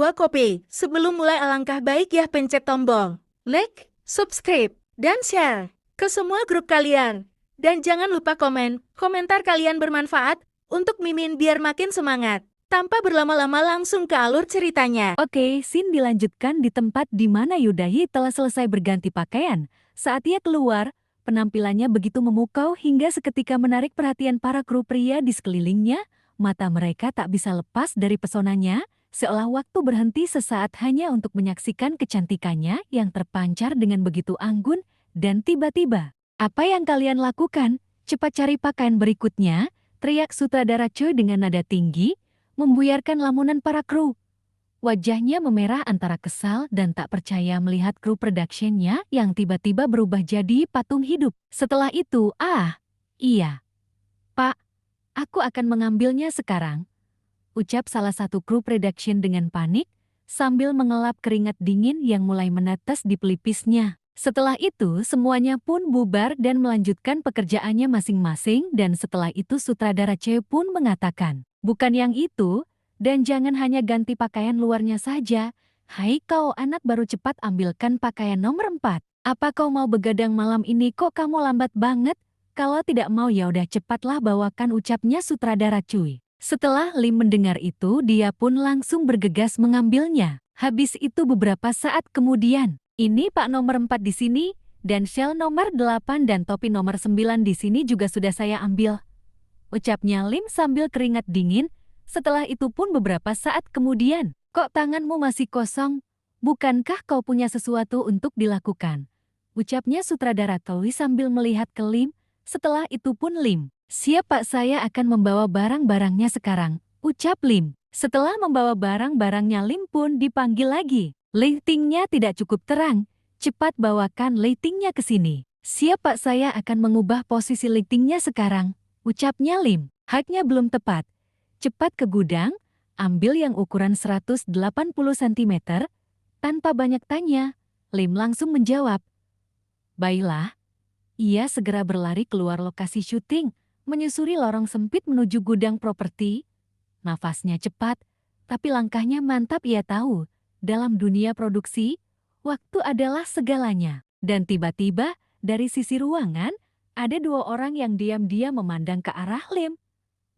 bawa kopi. Sebelum mulai alangkah baik ya pencet tombol like, subscribe, dan share ke semua grup kalian. Dan jangan lupa komen, komentar kalian bermanfaat untuk Mimin biar makin semangat. Tanpa berlama-lama langsung ke alur ceritanya. Oke, scene dilanjutkan di tempat di mana Yudahi telah selesai berganti pakaian. Saat ia keluar, penampilannya begitu memukau hingga seketika menarik perhatian para kru pria di sekelilingnya. Mata mereka tak bisa lepas dari pesonanya, seolah waktu berhenti sesaat hanya untuk menyaksikan kecantikannya yang terpancar dengan begitu anggun dan tiba-tiba. Apa yang kalian lakukan? Cepat cari pakaian berikutnya, teriak sutradara Choi dengan nada tinggi, membuyarkan lamunan para kru. Wajahnya memerah antara kesal dan tak percaya melihat kru production-nya yang tiba-tiba berubah jadi patung hidup. Setelah itu, iya, Pak, aku akan mengambilnya sekarang, ucap salah satu kru production dengan panik, sambil mengelap keringat dingin yang mulai menetes di pelipisnya. Setelah itu, semuanya pun bubar dan melanjutkan pekerjaannya masing-masing dan setelah itu sutradara Choi pun mengatakan, bukan yang itu, dan jangan hanya ganti pakaian luarnya saja. Hai kau anak baru, cepat ambilkan pakaian nomor 4. Apa kau mau begadang malam ini, kok kamu lambat banget? Kalau tidak mau ya udah cepatlah bawakan, ucapnya sutradara Choi. Setelah Lim mendengar itu, dia pun langsung bergegas mengambilnya. Habis itu beberapa saat kemudian, ini Pak nomor 4 di sini, dan shell nomor 8 dan topi nomor 9 di sini juga sudah saya ambil, ucapnya Lim sambil keringat dingin. Setelah itu pun beberapa saat kemudian, kok tanganmu masih kosong? Bukankah kau punya sesuatu untuk dilakukan? Ucapnya sutradara Choi sambil melihat ke Lim. Setelah itu pun Lim, siap Pak, saya akan membawa barang-barangnya sekarang, ucap Lim. Setelah membawa barang-barangnya, Lim pun dipanggil lagi. Lightingnya tidak cukup terang, cepat bawakan lightingnya ke sini. Siap Pak, saya akan mengubah posisi lightingnya sekarang, ucapnya Lim. Haknya belum tepat. Cepat ke gudang, ambil yang ukuran 180 cm. Tanpa banyak tanya, Lim langsung menjawab. Baiklah. Ia segera berlari keluar lokasi syuting, menyusuri lorong sempit menuju gudang properti. Nafasnya cepat, tapi langkahnya mantap. Ia tahu, dalam dunia produksi, waktu adalah segalanya. Dan tiba-tiba, dari sisi ruangan, ada dua orang yang diam-diam memandang ke arah Lim.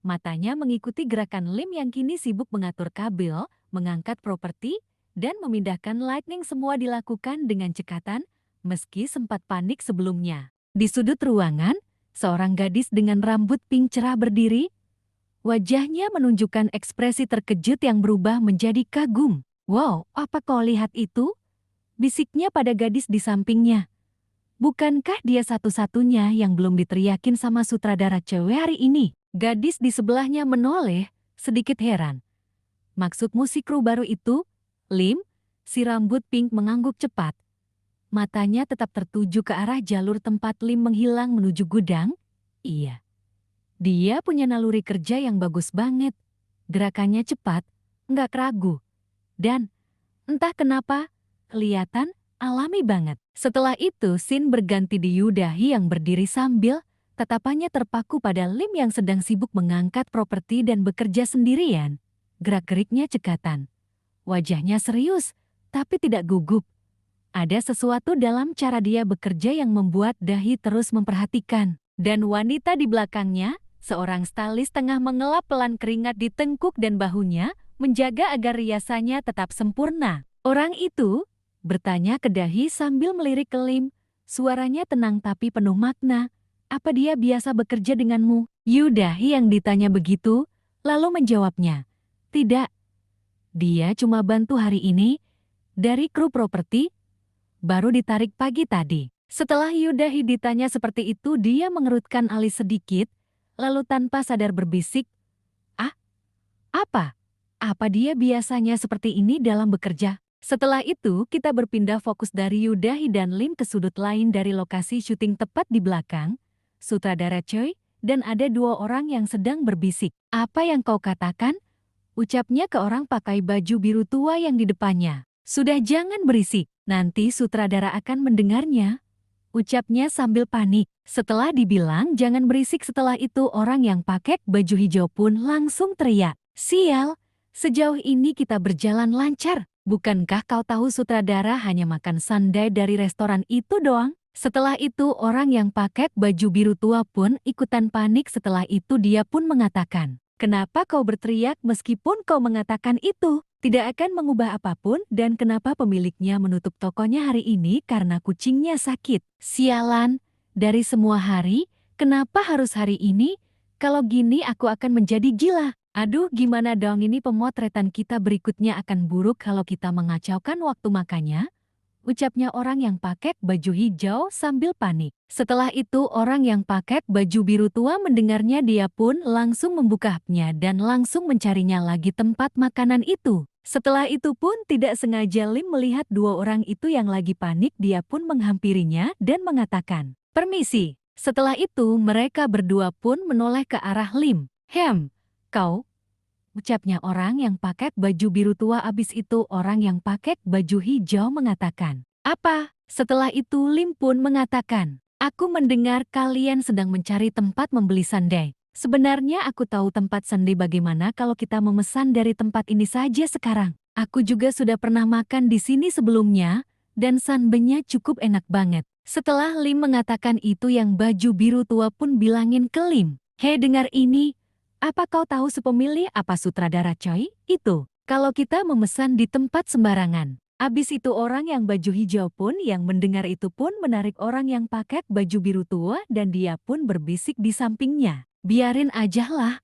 Matanya mengikuti gerakan Lim yang kini sibuk mengatur kabel, mengangkat properti, dan memindahkan lightning. Semua dilakukan dengan cekatan, meski sempat panik sebelumnya. Di sudut ruangan, seorang gadis dengan rambut pink cerah berdiri. Wajahnya menunjukkan ekspresi terkejut yang berubah menjadi kagum. Wow, apa kau lihat itu? Bisiknya pada gadis di sampingnya. Bukankah dia satu-satunya yang belum diteriakin sama sutradara cewek hari ini? Gadis di sebelahnya menoleh, sedikit heran. Maksudmu si kru baru itu? Lim, si rambut pink mengangguk cepat. Matanya tetap tertuju ke arah jalur tempat Lim menghilang menuju gudang. Iya. Dia punya naluri kerja yang bagus banget. Gerakannya cepat, nggak ragu. Dan, entah kenapa, kelihatan alami banget. Setelah itu, scene berganti di Yudahi yang berdiri sambil tatapannya terpaku pada Lim yang sedang sibuk mengangkat properti dan bekerja sendirian. Gerak-geriknya cekatan. Wajahnya serius, tapi tidak gugup. Ada sesuatu dalam cara dia bekerja yang membuat Dahi terus memperhatikan. Dan wanita di belakangnya, seorang stylist tengah mengelap pelan keringat di tengkuk dan bahunya, menjaga agar riasannya tetap sempurna. Orang itu bertanya ke Dahi sambil melirik ke Lim. Suaranya tenang tapi penuh makna. Apa dia biasa bekerja denganmu? Yudahi yang ditanya begitu, lalu menjawabnya. Tidak. Dia cuma bantu hari ini, dari kru properti, baru ditarik pagi tadi. Setelah Yudahi ditanya seperti itu, dia mengerutkan alis sedikit, lalu tanpa sadar berbisik, apa? Apa dia biasanya seperti ini dalam bekerja? Setelah itu, kita berpindah fokus dari Yudahi dan Lim ke sudut lain dari lokasi syuting tepat di belakang, sutradara Choi, dan ada dua orang yang sedang berbisik. Apa yang kau katakan? Ucapnya ke orang pakai baju biru tua yang di depannya. Sudah, jangan berisik, nanti sutradara akan mendengarnya. Ucapnya sambil panik. Setelah dibilang jangan berisik, setelah itu orang yang pakai baju hijau pun langsung teriak. Sial, Sejauh ini kita berjalan lancar. Bukankah kau tahu sutradara hanya makan sundae dari restoran itu doang? Setelah itu orang yang pakai baju biru tua pun ikutan panik. Setelah itu dia pun mengatakan, "Kenapa kau berteriak meskipun kau mengatakan itu tidak akan mengubah apapun, dan kenapa pemiliknya menutup tokonya hari ini karena kucingnya sakit? Sialan, dari semua hari, kenapa harus hari ini? Kalau gini aku akan menjadi gila. Aduh, gimana dong, ini pemotretan kita berikutnya akan buruk kalau kita mengacaukan waktu makannya," ucapnya orang yang pakai baju hijau sambil panik. Setelah itu orang yang pakai baju biru tua mendengarnya, dia pun langsung membuka hapnya dan langsung mencarinya lagi tempat makanan itu. Setelah itu pun tidak sengaja Lim melihat dua orang itu yang lagi panik, dia pun menghampirinya dan mengatakan, "Permisi." Setelah itu mereka berdua pun menoleh ke arah Lim. Kau?" ucapnya orang yang pakai baju biru tua. Abis itu orang yang pakai baju hijau mengatakan, "Apa?" Setelah itu Lim pun mengatakan, "Aku mendengar kalian sedang mencari tempat membeli sundae. Sebenarnya aku tahu tempat sundae, bagaimana kalau kita memesan dari tempat ini saja sekarang? Aku juga sudah pernah makan di sini sebelumnya, dan sundae-nya cukup enak banget." Setelah Lim mengatakan itu, yang baju biru tua pun bilangin ke Lim, "Hei, dengar ini. Apa kau tahu sepemilih apa sutradara Choi itu? Kalau kita memesan di tempat sembarangan." Abis itu orang yang baju hijau pun yang mendengar itu pun menarik orang yang pakai baju biru tua dan dia pun berbisik di sampingnya, "Biarin aja lah.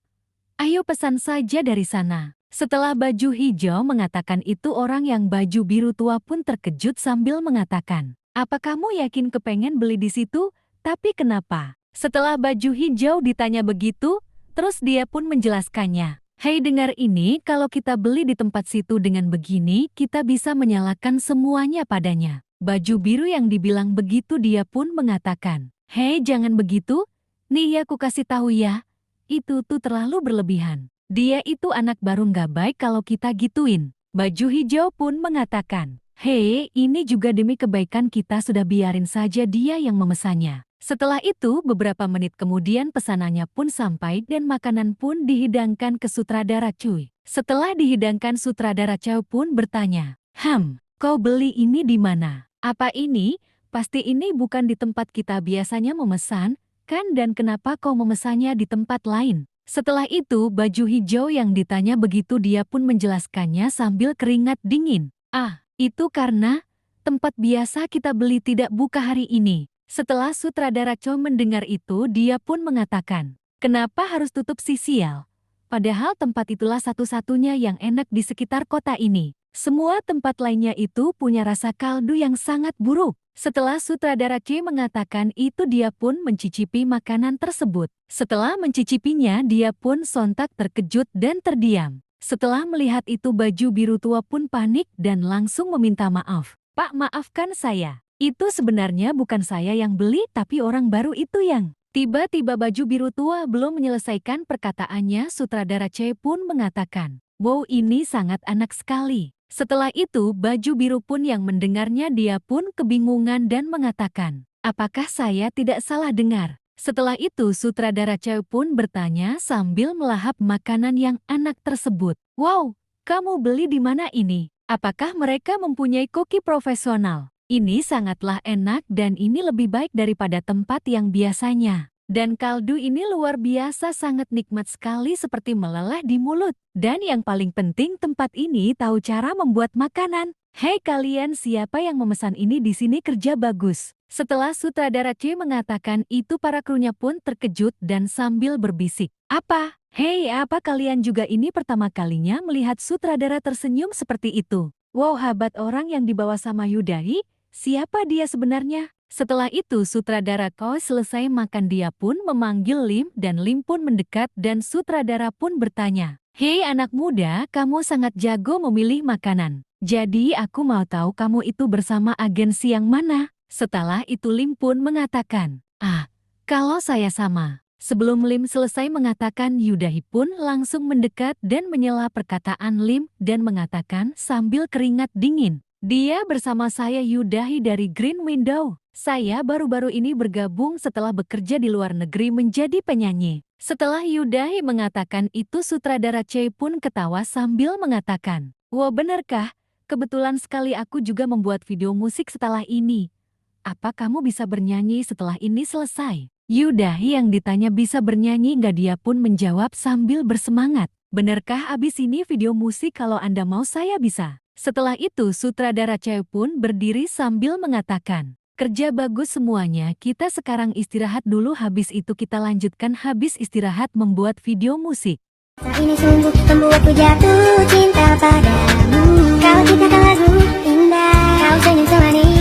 Ayo pesan saja dari sana." Setelah baju hijau mengatakan itu, orang yang baju biru tua pun terkejut sambil mengatakan, "Apa kamu yakin kepengen beli di situ? Tapi kenapa?" Setelah baju hijau ditanya begitu, terus dia pun menjelaskannya, "Hei, dengar ini, kalau kita beli di tempat situ dengan begini, kita bisa menyalakan semuanya padanya." Baju biru yang dibilang begitu dia pun mengatakan, "Hei, jangan begitu. Nih, aku kasih tahu ya. Itu tuh terlalu berlebihan. Dia itu anak baru, nggak baik kalau kita gituin." Baju hijau pun mengatakan, "Hei, ini juga demi kebaikan kita, sudah biarin saja dia yang memesannya." Setelah itu beberapa menit kemudian pesanannya pun sampai dan makanan pun dihidangkan ke sutradara Choi. Setelah dihidangkan, sutradara Choi pun bertanya, "Kau beli ini di mana? Apa ini? Pasti ini bukan di tempat kita biasanya memesan, kan? Dan kenapa kau memesannya di tempat lain?" Setelah itu baju hijau yang ditanya begitu dia pun menjelaskannya sambil keringat dingin. "Ah, itu karena tempat biasa kita beli tidak buka hari ini." Setelah sutradara Choi mendengar itu, dia pun mengatakan, "Kenapa harus tutup, si sial? Padahal tempat itulah satu-satunya yang enak di sekitar kota ini. Semua tempat lainnya itu punya rasa kaldu yang sangat buruk." Setelah sutradara Choi mengatakan itu, dia pun mencicipi makanan tersebut. Setelah mencicipinya, dia pun sontak terkejut dan terdiam. Setelah melihat itu, baju biru tua pun panik dan langsung meminta maaf. "Pak, maafkan saya. Itu sebenarnya bukan saya yang beli, tapi orang baru itu yang..." Tiba-tiba baju biru tua belum menyelesaikan perkataannya, sutradara Choi pun mengatakan, "Wow, ini sangat anak sekali." Setelah itu baju biru pun yang mendengarnya, dia pun kebingungan dan mengatakan, "Apakah saya tidak salah dengar?" Setelah itu sutradara Choi pun bertanya sambil melahap makanan yang anak tersebut, "Wow, kamu beli di mana ini? Apakah mereka mempunyai koki profesional? Ini sangatlah enak dan ini lebih baik daripada tempat yang biasanya. Dan kaldu ini luar biasa, sangat nikmat sekali, seperti meleleh di mulut. Dan yang paling penting, tempat ini tahu cara membuat makanan. Hei kalian, siapa yang memesan ini di sini kerja bagus." Setelah sutradara Choi mengatakan itu, para krunya pun terkejut dan sambil berbisik, "Apa? Hei, apa kalian juga ini pertama kalinya melihat sutradara tersenyum seperti itu? Wow, hebat orang yang dibawa sama Yudahi. Siapa dia sebenarnya?" Setelah itu sutradara Choi selesai makan, dia pun memanggil Lim dan Lim pun mendekat dan sutradara pun bertanya, "Hei anak muda, kamu sangat jago memilih makanan. Jadi aku mau tahu kamu itu bersama agensi yang mana?" Setelah itu Lim pun mengatakan, "Ah, kalau saya sama." Sebelum Lim selesai mengatakan, Yudahi pun langsung mendekat dan menyela perkataan Lim dan mengatakan sambil keringat dingin, "Dia bersama saya Yudahi dari Green Window. Saya baru-baru ini bergabung setelah bekerja di luar negeri menjadi penyanyi. Setelah Yudahi mengatakan itu, sutradara Choi pun ketawa sambil mengatakan, "Wah, benarkah? Kebetulan sekali aku juga membuat video musik setelah ini. Apa kamu bisa bernyanyi setelah ini selesai?" Yudahi yang ditanya bisa bernyanyi nggak, dia pun menjawab sambil bersemangat, "Benarkah abis ini video musik, kalau Anda mau saya bisa." Setelah itu sutradara Choi pun berdiri sambil mengatakan, "Kerja bagus semuanya, kita sekarang istirahat dulu, habis itu kita lanjutkan habis istirahat membuat video musik." Ini sungguh membuatku jatuh cinta padamu. Kau ciptakan lagu indah, kau senyum semanis.